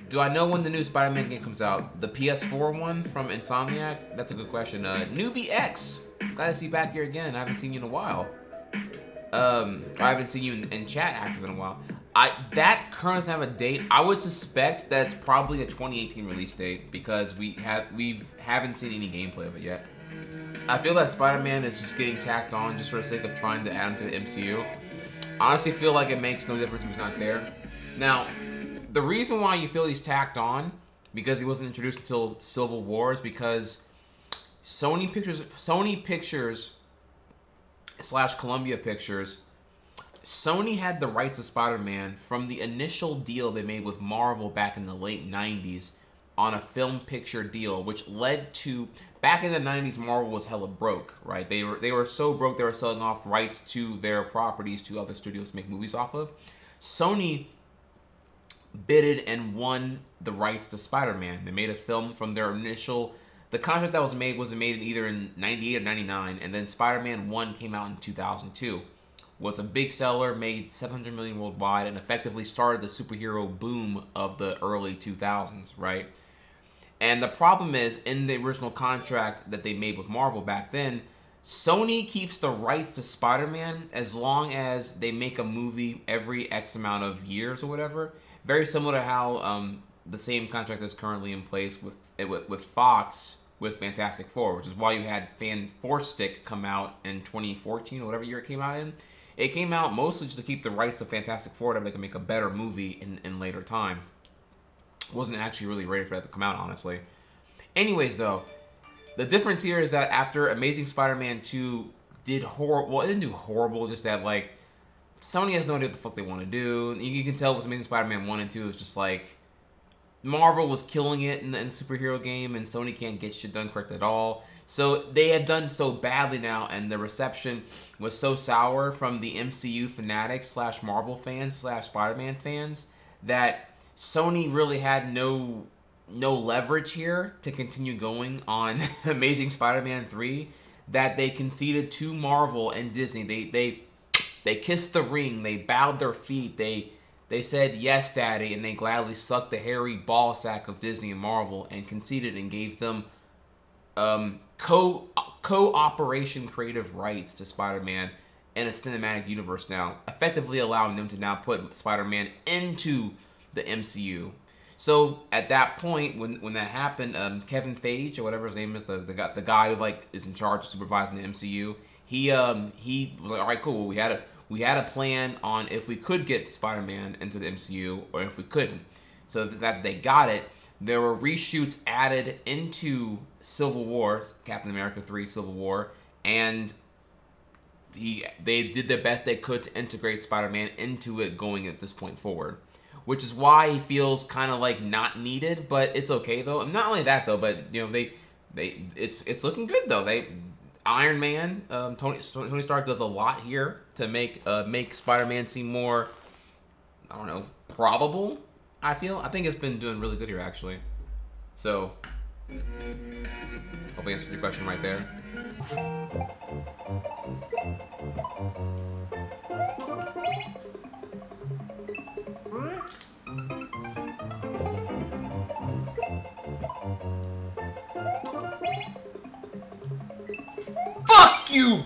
Do I know when the new Spider-Man game comes out? The PS4 one from Insomniac? That's a good question. Newbie X, glad to see you back here again. I haven't seen you in a while. I haven't seen you in chat active in a while. That currently doesn't have a date. I would suspect that it's probably a 2018 release date because we haven't seen any gameplay of it yet. I feel that Spider-Man is just getting tacked on just for the sake of trying to add him to the MCU. I honestly feel like it makes no difference if he's not there. Now, the reason why you feel he's tacked on, because he wasn't introduced until Civil War, is because Sony Pictures / Columbia Pictures, Sony had the rights to Spider-Man from the initial deal they made with Marvel back in the late 90s on a film picture deal, which led to, back in the 90s, Marvel was hella broke, right? They were so broke they were selling off rights to their properties to other studios to make movies off of. Sony bidded and won the rights to Spider-Man. They made a film from their initial... The contract that was made either in 98 or 99, and then Spider-Man 1 came out in 2002. Was a big seller, made $700 million worldwide, and effectively started the superhero boom of the early 2000s, right? And the problem is, in the original contract that they made with Marvel back then, Sony keeps the rights to Spider-Man as long as they make a movie every X amount of years or whatever. Very similar to how the same contract is currently in place with Fox with Fantastic Four, which is why you had Fan Four Stick come out in 2014 or whatever year it came out in. It came out mostly just to keep the rights to Fantastic Four so they can make a better movie in later time. Wasn't actually really ready for that to come out, honestly. Anyways, though, the difference here is that after Amazing Spider-Man 2 did horrible, well, it didn't do horrible, just that, like, Sony has no idea what the fuck they want to do. You can tell with Amazing Spider-Man 1 and 2, it's just like, Marvel was killing it in the superhero game, and Sony can't get shit done correct at all. So they had done so badly now, and the reception was so sour from the MCU fanatics / Marvel fans / Spider-Man fans that Sony really had no leverage here to continue going on Amazing Spider-Man 3, that they conceded to Marvel and Disney. They kissed the ring, they bowed their feet, they said, yes, daddy, and they gladly sucked the hairy ball sack of Disney and Marvel and conceded and gave them co-operation creative rights to Spider-Man in a cinematic universe now, effectively allowing them to now put Spider-Man into the MCU. So at that point, when that happened, Kevin Feige, or whatever his name is, the guy who like is in charge of supervising the MCU, he was like, all right, cool. Well, we had a plan on if we could get Spider-Man into the MCU or if we couldn't. So that they got it, there were reshoots added into Civil War, Captain America 3 Civil War, and they did the best they could to integrate Spider-Man into it going at this point forward. Which is why he feels kind of like not needed, but it's okay though. And not only that though, but you know it's looking good though. Iron Man, Tony Stark does a lot here to make Spider-Man seem more, I don't know, probable. I think it's been doing really good here actually. So hopefully I answered your question right there. Fuck you!